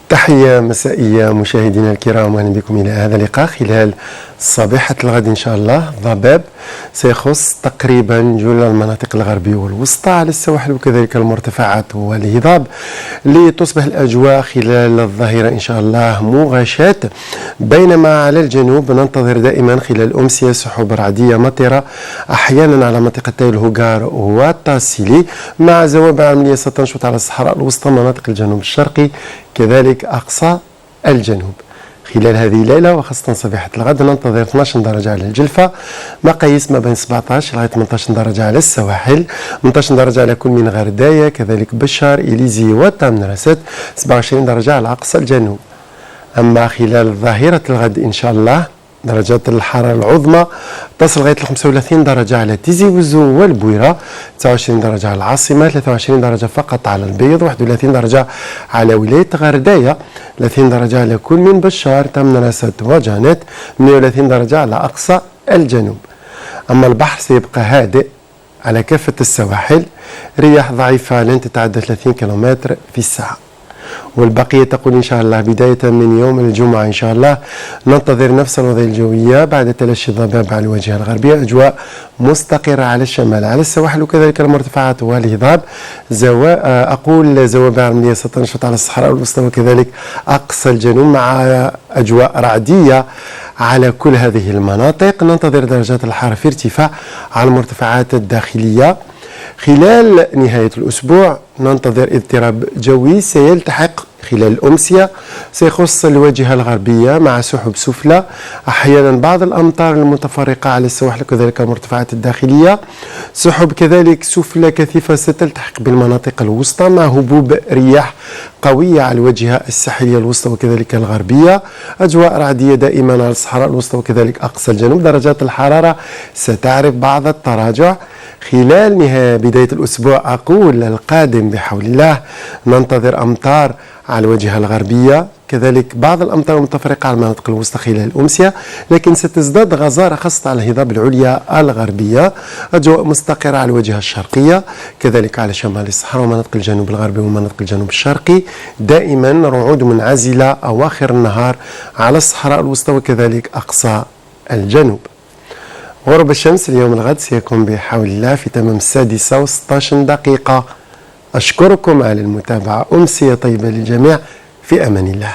تحية مسائية مشاهدينا الكرام، واهلا بكم الى هذا اللقاء خلال صبيحة الغد ان شاء الله. ضباب سيخص تقريبا جل المناطق الغربية والوسطى على السواحل وكذلك المرتفعات والهضاب، لتصبح الاجواء خلال الظهيرة ان شاء الله مغاشاة، بينما على الجنوب ننتظر دائما خلال الامسية سحب رعدية مطرة احيانا على منطقتي الهوغار والتاسيلي، مع زوابع عملية ستنشط على الصحراء الوسطى، مناطق الجنوب الشرقي كذلك أقصى الجنوب. خلال هذه الليلة وخاصة صبيحة الغد ننتظر 12 درجة على الجلفة، مقاييس ما بين 17 لغاية 18 درجة على السواحل، 18 درجة على كل من غرداية كذلك بشار إليزي وتامنرست، 27 درجة على أقصى الجنوب. أما خلال ظهيرة الغد إن شاء الله درجات الحرارة العظمى تصل لغاية 35 درجة على تيزي وزو والبويرة، 29 درجة على العاصمة، 23 درجة فقط على البيض، 31 درجة على ولاية غرداية، 30 درجة على كل من بشار تامنرست وجانت، 38 درجة على أقصى الجنوب. أما البحر سيبقى هادئ على كافة السواحل، رياح ضعيفة لن تتعدى 30 كيلومتر في الساعة. والبقية تقول إن شاء الله بداية من يوم الجمعة إن شاء الله ننتظر نفس الوضعية الجوية بعد تلاشي الضباب على الواجهة الغربية، أجواء مستقرة على الشمال على السواحل وكذلك المرتفعات والهضاب، زوابع عملية ستنشط على الصحراء الوسطى وكذلك أقصى الجنوب، مع أجواء رعدية على كل هذه المناطق. ننتظر درجات الحرارة في ارتفاع على المرتفعات الداخلية. خلال نهاية الأسبوع ننتظر اضطراب جوي سيلتحق خلال الأمسية، سيخص الواجهة الغربية مع سحب سفلى، أحيانا بعض الأمطار المتفرقة على السواحل وكذلك المرتفعات الداخلية، سحب كذلك سفلى كثيفة ستلتحق بالمناطق الوسطى مع هبوب رياح قوية على الواجهة الساحلية الوسطى وكذلك الغربية، أجواء رعدية دائما على الصحراء الوسطى وكذلك أقصى الجنوب. درجات الحرارة ستعرف بعض التراجع خلال بداية الأسبوع القادم بحول الله. ننتظر أمطار على الواجهة الغربية، كذلك بعض الأمطار المتفرقة على المناطق الوسطى خلال الأمسية، لكن ستزداد غزارة خاصة على الهضاب العليا الغربية، أجواء مستقرة على الواجهة الشرقية كذلك على شمال الصحراء ومناطق الجنوب الغربي ومناطق الجنوب الشرقي، دائما رعود منعزلة أواخر النهار على الصحراء الوسطى وكذلك أقصى الجنوب. غروب الشمس اليوم الغد سيكون بحول الله في تمام 6:16. أشكركم على المتابعة، أمسية طيبة للجميع، في أمان الله.